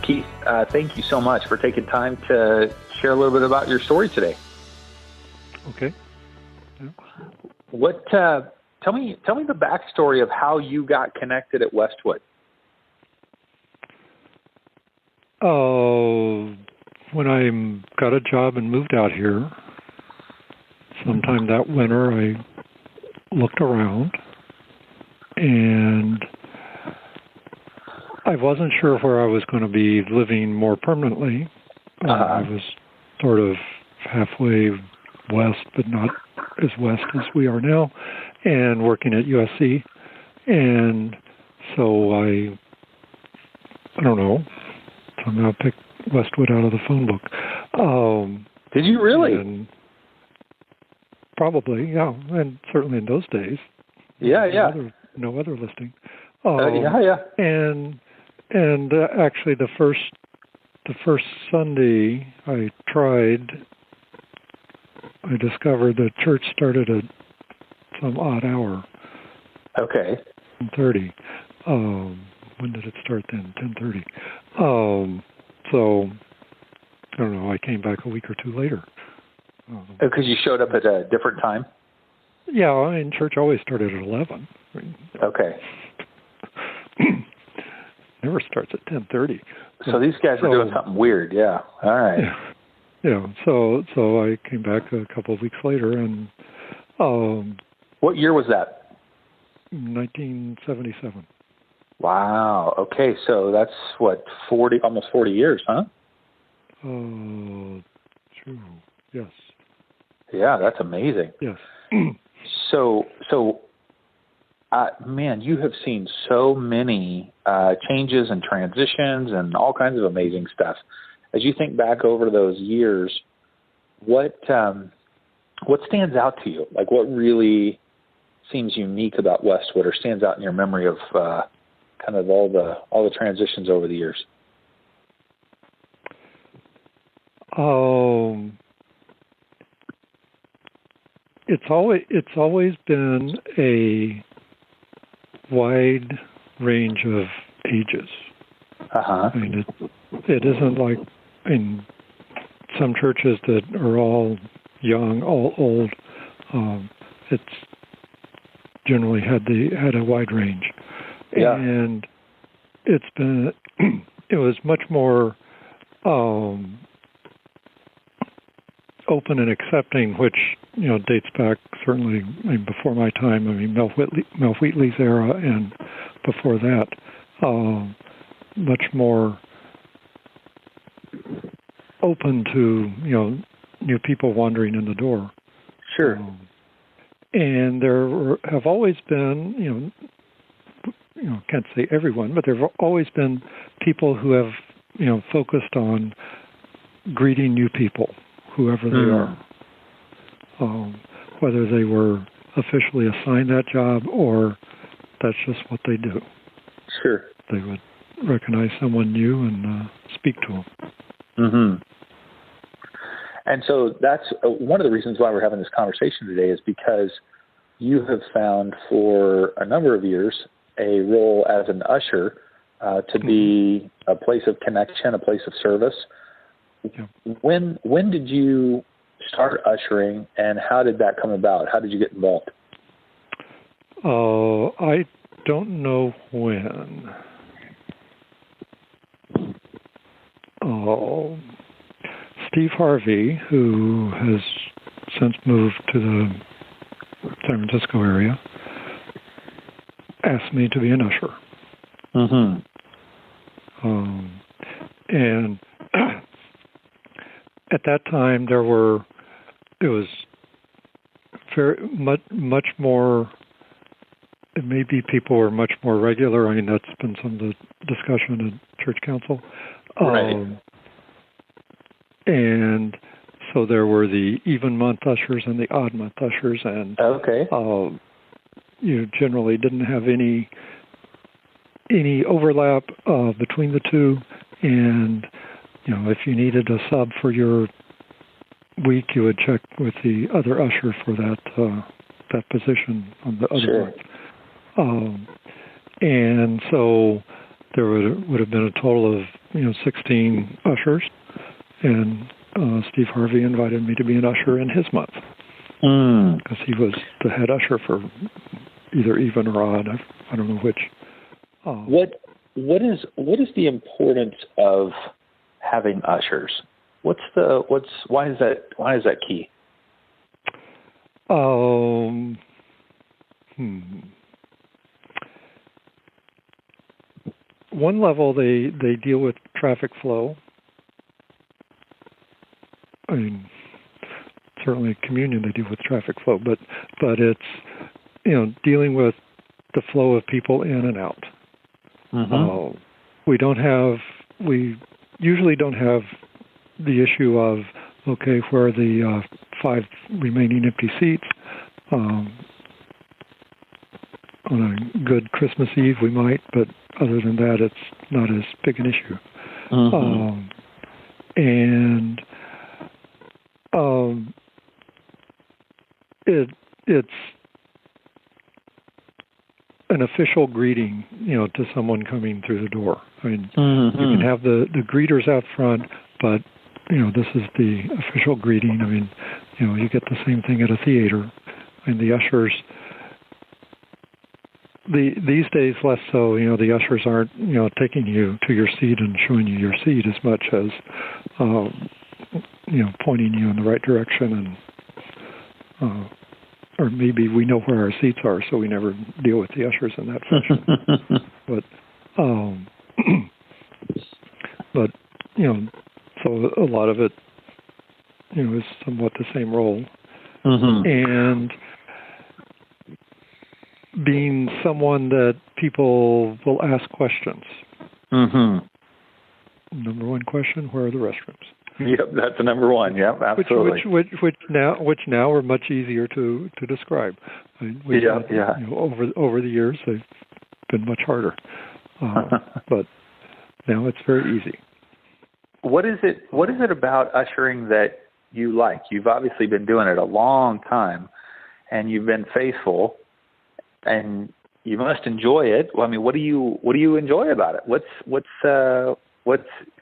Keith, thank you so much for taking time to share a little bit about your story today. Okay. What? Tell me the backstory of how you got connected at Westwood. When I got a job and moved out here, sometime that winter, I looked around, and I wasn't sure where I was going to be living more permanently. I was sort of halfway west, but not as west as we are now, and working at USC. And so I don't know, somehow picked Westwood out of the phone book. Did you really? Probably, yeah, and certainly in those days. Yeah. No other listing. And actually, the first Sunday I tried, I discovered the church started at some odd hour. Okay. 10:30. When did it start then? 10:30. So I don't know. I came back a week or two later. Because you showed up at a different time? Yeah, and church always started at 11. Okay. Never starts at 10:30. So these guys are doing something weird, yeah. All right. Yeah. So I came back a couple of weeks later, and what year was that? 1977. Wow. Okay, so that's what, almost 40 years, huh? True. Yes. Yeah, that's amazing. Yes. So, man, you have seen so many changes and transitions and all kinds of amazing stuff. As you think back over those years, what stands out to you? Like, what really seems unique about Westwood, or stands out in your memory of kind of all the transitions over the years? It's always been a wide range of ages. I mean, it isn't like in some churches that are all young, all old. It's generally had a wide range, and it was much more open and accepting, which dates back certainly before my time. I mean, Mel Wheatley's era, and before that, much more open to new people wandering in the door. Sure. And there have always been, can't say everyone, but there have always been people who have focused on greeting new people, whoever they are. Whether they were officially assigned that job or that's just what they do. Sure. They would recognize someone new and speak to them. Mm-hmm. And so that's one of the reasons why we're having this conversation today, is because you have found for a number of years a role as an usher to be a place of connection, a place of service. Yeah. When did you start ushering, and how did that come about? How did you get involved? I don't know when. Steve Harvey, who has since moved to the San Francisco area, asked me to be an usher. Mm-hmm. And at that time, it was very much more. Maybe people were much more regular. I mean, that's been some of the discussion in church council. Right. And so there were the even month ushers and the odd month ushers, and you generally didn't have any overlap between the two. And if you needed a sub for your week, you would check with the other usher for that position on the other month. And so there would have been a total of 16 ushers, and Steve Harvey invited me to be an usher in his month because he was the head usher for either even or odd. I don't know which. What is the importance of having ushers? Why is that key? One level, they deal with traffic flow. I mean, certainly communion they deal with traffic flow, but it's dealing with the flow of people in and out. Mm-hmm. We usually don't have the issue of where are the 5 remaining empty seats. On a good Christmas Eve, we might, but other than that, it's not as big an issue. Mm-hmm. It's an official greeting, to someone coming through the door. I mean, mm-hmm. You can have the greeters out front, but this is the official greeting. I mean, you get the same thing at a theater. And the ushers, these days less so. The ushers aren't taking you to your seat and showing you your seat as much as pointing you in the right direction, and or maybe we know where our seats are, so we never deal with the ushers in that fashion. But so a lot of it is somewhat the same role, mm-hmm. and being someone that people will ask questions. Mm-hmm. Number one question: where are the restrooms? Yep, that's the number one. Yep, absolutely. Which now are much easier to describe. Over the years, they've been much harder, but now it's very easy. What is it about ushering that you like? You've obviously been doing it a long time, and you've been faithful, and you must enjoy it. Well, I mean, what do you enjoy about it? What's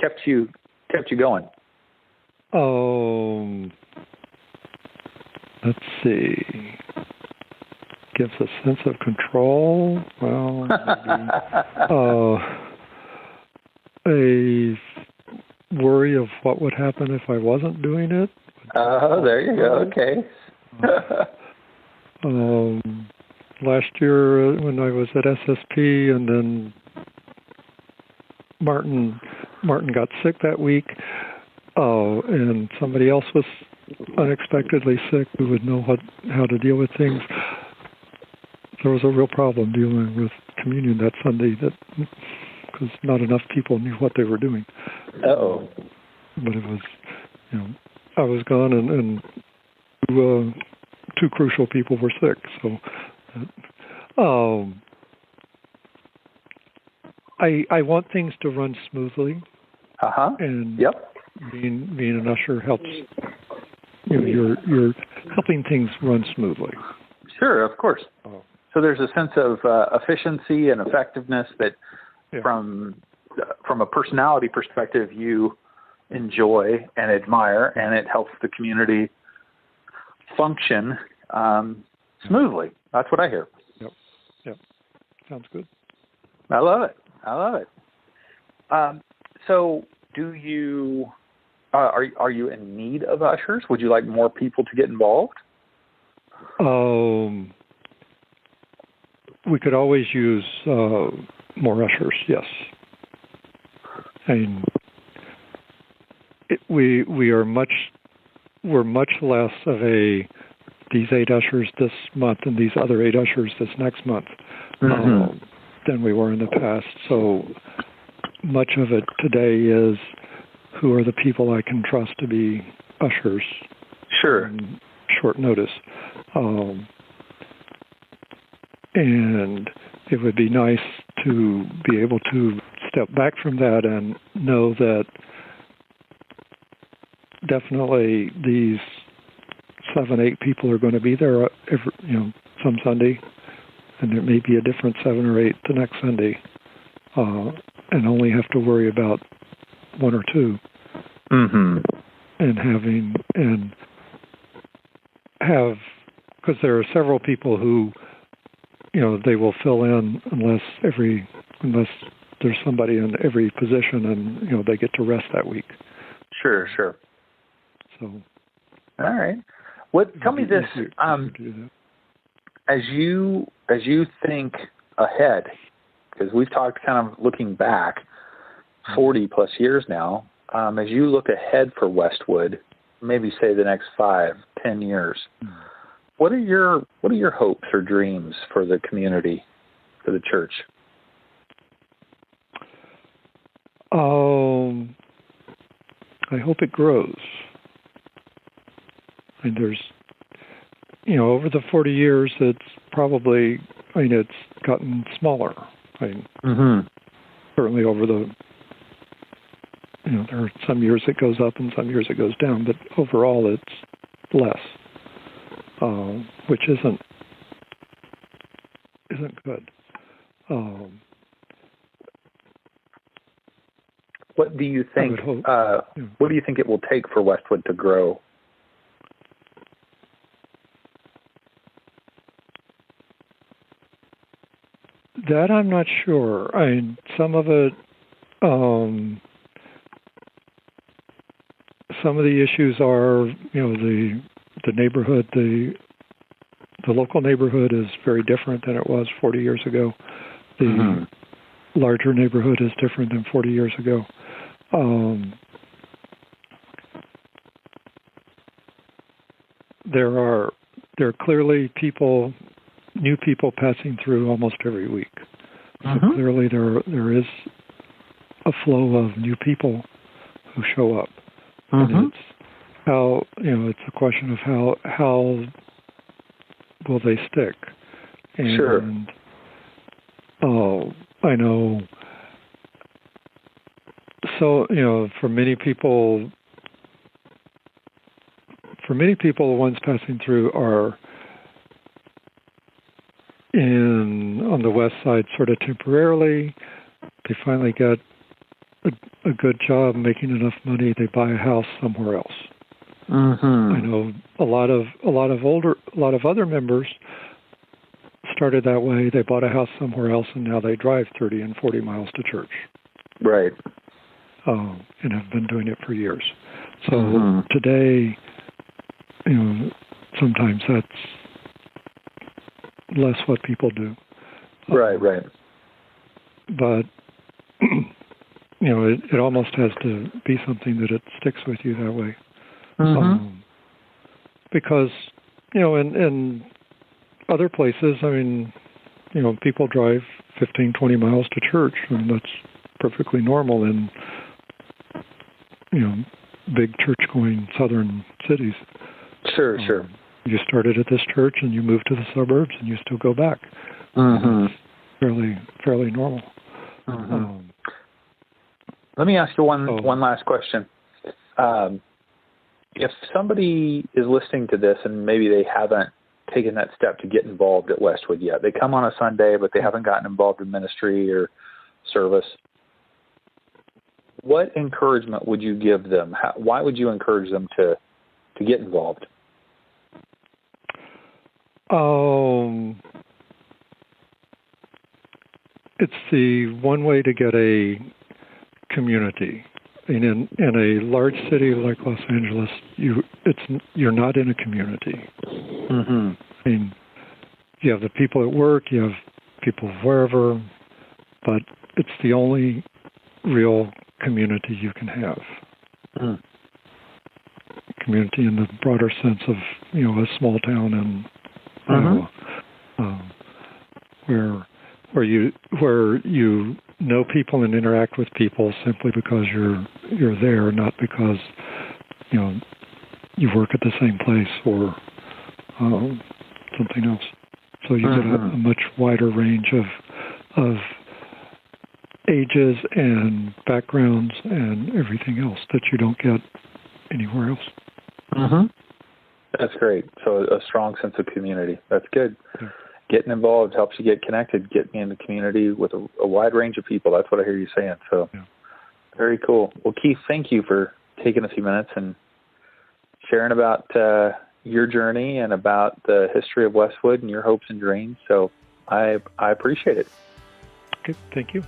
kept you going? Let's see. Gives a sense of control. Well, maybe, a worry of what would happen if I wasn't doing it. Oh, there you go. Okay. Last year when I was at SSP, and then Martin got sick that week. And somebody else was unexpectedly sick who would know how to deal with things. There was a real problem dealing with communion that Sunday because not enough people knew what they were doing. Uh-oh. But it was, I was gone and two crucial people were sick. So I want things to run smoothly. Uh-huh. And yep. Being an usher helps. You're helping things run smoothly. Sure, of course. So there's a sense of efficiency and effectiveness that, from a personality perspective, you enjoy and admire, and it helps the community function smoothly. That's what I hear. Yep. Sounds good. I love it. So, do you? Are you in need of ushers? Would you like more people to get involved? We could always use more ushers. Yes. And we're much less of these 8 ushers this month and these other 8 ushers this next month than we were in the past. So much of it today is who are the people I can trust to be ushers. Sure. On short notice. And it would be nice to be able to step back from that and know that definitely these 7, 8 people are going to be there some Sunday, and there may be a different 7 or 8 the next Sunday, and only have to worry about one or two, and because there are several people who, they will fill in unless there's somebody in every position, and they get to rest that week. Sure. So, all right. Tell me this. As you think ahead, because we've talked kind of looking back 40 plus years now, as you look ahead for Westwood, maybe say the next 5-10 years, what are your hopes or dreams for the community, for the church? I hope it grows. And there's, over the 40 years, it's gotten smaller. Certainly over the, there are some years it goes up and some years it goes down, but overall it's less, which isn't good. What do you think? What do you think it will take for Westwood to grow? That I'm not sure. Some of it, some of the issues are, the neighborhood, the local neighborhood is very different than it was 40 years ago. The larger neighborhood is different than 40 years ago. There are clearly new people passing through almost every week. So clearly there is a flow of new people who show up. And it's a question of how will they stick. And I know. So, for many people, the ones passing through are on the west side sort of temporarily. They finally get a good job making enough money, they buy a house somewhere else. I know a lot of other members started that way. They bought a house somewhere else, and now they drive 30 and 40 miles to church. Right. And have been doing it for years. So today, sometimes that's less what people do. Right. But, it almost has to be something that it sticks with you that way. Because, in other places, people drive 15, 20 miles to church, and that's perfectly normal in, big church-going southern cities. Sure. You started at this church, and you moved to the suburbs, and you still go back. It's fairly normal. Let me ask you one last question. If somebody is listening to this and maybe they haven't taken that step to get involved at Westwood yet, they come on a Sunday, but they haven't gotten involved in ministry or service, what encouragement would you give them? Why would you encourage them to get involved? It's the one way to get a community. In a large city like Los Angeles, you're not in a community. You have the people at work, you have people wherever, but it's the only real community you can have. Community in the broader sense of a small town in Iowa, where you know people and interact with people simply because you're there, not because you work at the same place or something else. So you get a much wider range of ages and backgrounds and everything else that you don't get anywhere else. That's great. So a strong sense of community. That's good. Yeah. Getting involved helps you get connected, getting in the community with a wide range of people. That's what I hear you saying. So Very cool. Well, Keith, thank you for taking a few minutes and sharing about your journey and about the history of Westwood and your hopes and dreams. So I appreciate it. Okay, thank you.